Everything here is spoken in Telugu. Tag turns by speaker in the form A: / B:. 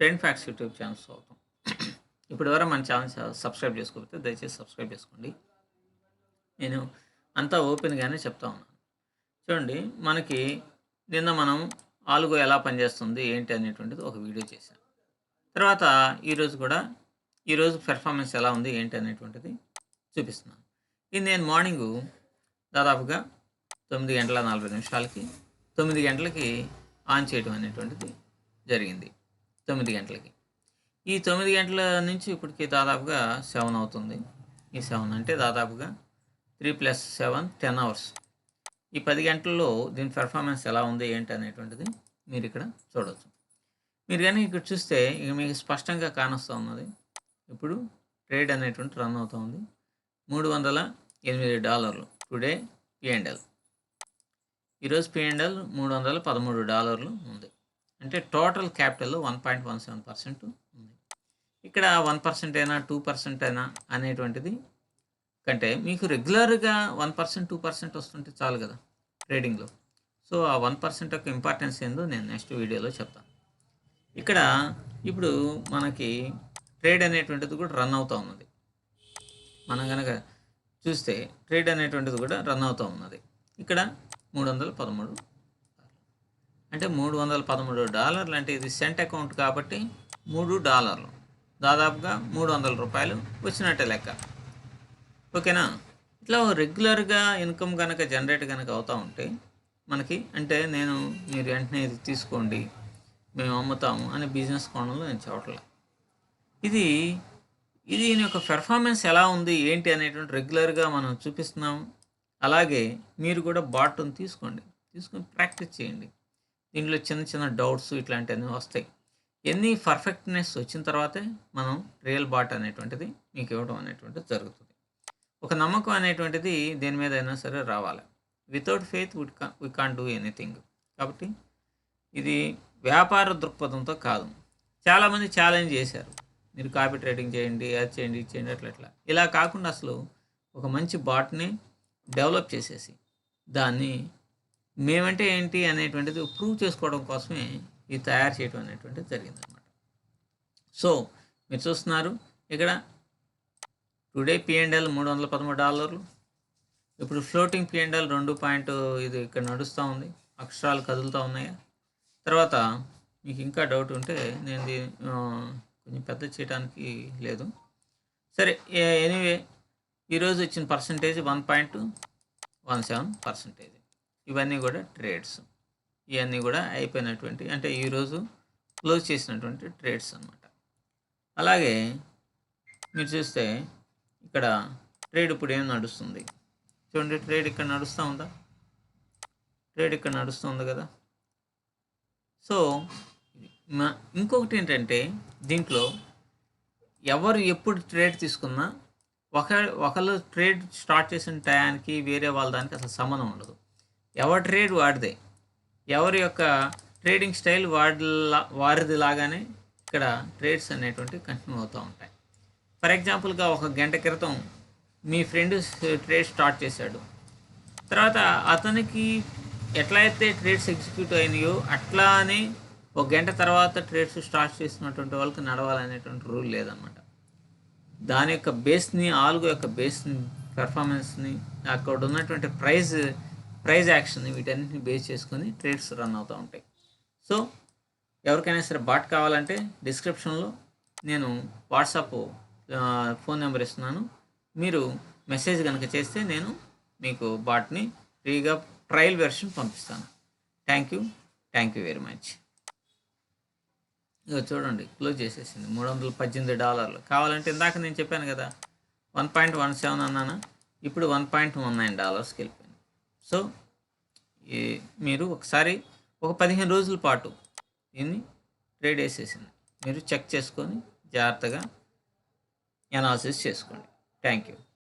A: ట్రేడింగ్ ఫ్యాక్ట్స్ యూట్యూబ్ ఛానల్ స్వాగతం. ఇప్పటివరకు మన ఛానల్ సబ్స్క్రైబ్ చేసుకోకపోతే దయచేసి సబ్స్క్రైబ్ చేసుకోండి. నేను అంతా ఓపెన్గానే చెప్తా ఉన్నాను. చూడండి, మనకి నిన్న మనం ఆల్గో ఎలా పనిచేస్తుంది ఏంటి అనేటువంటిది ఒక వీడియో చేశాను. తర్వాత ఈరోజు పెర్ఫార్మెన్స్ ఎలా ఉంది ఏంటి అనేటువంటిది చూపిస్తున్నాను. ఇది నేను మార్నింగు దాదాపుగా 9:40 9 గంటలకి ఆన్ చేయడం అనేటువంటిది జరిగింది. 9 గంటలకి. ఈ 9 గంటల నుంచి ఇప్పటికి దాదాపుగా 7 అవుతుంది. ఈ 7 అంటే దాదాపుగా 3 + 7 10 అవర్స్. ఈ 10 గంటల్లో దీని పెర్ఫార్మెన్స్ ఎలా ఉంది ఏంటి అనేటువంటిది మీరు ఇక్కడ చూడవచ్చు. మీరు కానీ ఇక్కడ చూస్తే ఇక మీకు స్పష్టంగా కానొస్తూ ఉన్నది. ఇప్పుడు ట్రేడ్ అనేటువంటి రన్ అవుతూ ఉంది. $308 టుడే P&L. ఈరోజు P&L $313 ఉంది. అంటే టోటల్ క్యాపిటల్ 1.17% ఉంది. ఇక్కడ 1% అయినా 2% అయినా అనేటువంటిది కంటే మీకు రెగ్యులర్గా 1% 2% వస్తుంటే చాలు కదా ట్రేడింగ్లో. సో ఆ 1% యొక్క ఇంపార్టెన్స్ ఏందో నేను నెక్స్ట్ వీడియోలో చెప్తాను. ఇక్కడ ఇప్పుడు మనకి ట్రేడ్ అనేటువంటిది కూడా రన్ అవుతూ ఉన్నది. మనం కనుక చూస్తే ట్రేడ్ అనేటువంటిది కూడా రన్ అవుతూ ఉన్నది. ఇక్కడ 313 అంటే $313 అంటే ఇది సెంట్ అకౌంట్ కాబట్టి $3 దాదాపుగా $300 వచ్చినట్టే లెక్క. ఓకేనా? ఇట్లా రెగ్యులర్గా ఇన్కమ్ కనుక జనరేట్ కనుక అవుతూ ఉంటే మనకి అంటే మీరు వెంటనే ఇది తీసుకోండి మేము అమ్ముతాము అనే బిజినెస్ కోణంలో నేను చూడట్లేదు. ఇది దీని యొక్క పెర్ఫార్మెన్స్ ఎలా ఉంది ఏంటి అనేటువంటి రెగ్యులర్గా మనం చూపిస్తున్నాము. అలాగే మీరు కూడా బాట్ని తీసుకొని ప్రాక్టీస్ చేయండి. దీంట్లో చిన్న చిన్న డౌట్స్ ఇట్లాంటివన్నీ వస్తాయి. ఎన్ని పర్ఫెక్ట్నెస్ వచ్చిన తర్వాతే మనం రియల్ బాట్ అనేటువంటిది మీకు ఇవ్వడం అనేటువంటిది జరుగుతుంది. ఒక నమ్మకం అనేటువంటిది దేని మీద అయినా సరే రావాలి. Without faith we can't do anything. కాబట్టి ఇది వ్యాపార దృక్పథంతో కాదు. చాలామంది ఛాలెంజ్ చేశారు, మీరు కాపీ ట్రేడింగ్ చేయండి, అది చేయండి, ఇది చేయండి, అట్లా ఇలా కాకుండా అసలు ఒక మంచి బాట్ని డెవలప్ చేసేసి దాన్ని మేమంటే ఏంటి అనేటువంటిది ప్రూవ్ చేసుకోవడం కోసమే ఇది తయారు చేయడం అనేటువంటిది జరిగిందనమాట. సో మీరు చూస్తున్నారు ఇక్కడ టుడే P&L $313. ఇప్పుడు ఫ్లోటింగ్ P&L 2 ఇది ఇక్కడ నడుస్తూ ఉంది. అక్షరాలు కదులుతూ ఉన్నాయా? తర్వాత మీకు ఇంకా డౌట్ ఉంటే నేను కొంచెం పెద్ద చేయడానికి లేదు. సరే, ఎనీవే ఈరోజు వచ్చిన పర్సంటేజ్ 1.17%. ఇవన్నీ కూడా ట్రేడ్స్. ఇవన్నీ కూడా అయిపోయినటువంటి అంటే ఈరోజు క్లోజ్ చేసినటువంటి ట్రేడ్స్ అన్నమాట. అలాగే మీరు చూస్తే ఇక్కడ ట్రేడ్ ఇప్పుడు ఏం నడుస్తుంది చూడండి. ట్రేడ్ ఇక్కడ నడుస్తూ ఉందా? ట్రేడ్ ఇక్కడ నడుస్తుంది కదా. సో ఇంకొకటి ఏంటంటే దీంట్లో ఎవరు ఎప్పుడు ట్రేడ్ తీసుకున్నా ఒకళ్ళు ట్రేడ్ స్టార్ట్ చేసిన టయానికి వేరే వాళ్ళ దానికి అసలు సంబంధం ఉండదు. ఎవరి ట్రేడ్ వాడిదే, ఎవరి యొక్క ట్రేడింగ్ స్టైల్ వారిది లాగానే ఇక్కడ ట్రేడ్స్ అనేటువంటివి కంటిన్యూ అవుతూ ఉంటాయి. ఫర్ ఎగ్జాంపుల్గా 1 గంట క్రితం మీ ఫ్రెండ్ ట్రేడ్ స్టార్ట్ చేశాడు. తర్వాత అతనికి ఎట్లయితే ట్రేడ్స్ ఎగ్జిక్యూట్ అయినాయో అట్లానే 1 గంట తర్వాత ట్రేడ్స్ స్టార్ట్ చేసినటువంటి వాళ్ళకి నడవాలనేటువంటి రూల్ లేదన్నమాట. దాని యొక్క బేస్ని, ఆల్గో యొక్క బేస్ని, పెర్ఫార్మెన్స్ని, అక్కడ ఉన్నటువంటి ప్రైజ్ యాక్షన్ని వీటన్నిటిని బేస్ చేసుకొని ట్రేడ్స్ రన్ అవుతూ ఉంటాయి. సో ఎవరికైనా సరే బాట్ కావాలంటే డిస్క్రిప్షన్లో నేను వాట్సాప్ ఫోన్ నెంబర్ ఇస్తున్నాను. మీరు మెసేజ్ కనుక చేస్తే నేను మీకు బాట్ని ఫ్రీగా ట్రయల్ వెర్షన్ పంపిస్తాను. Thank you very much. ఇక చూడండి, క్లోజ్ చేసేసింది. $318. కావాలంటే ఇందాక నేను చెప్పాను కదా 1.17 అన్నాను, ఇప్పుడు $1.19కి వెళ్ళిపోయింది. సో మీరు ఒకసారి ఒక 15 రోజుల పాటు దీన్ని ట్రేడ్ వేసేసింది. మీరు చెక్ చేసుకొని జాగ్రత్తగా అనాలిసిస్ చేసుకోండి. Thank you.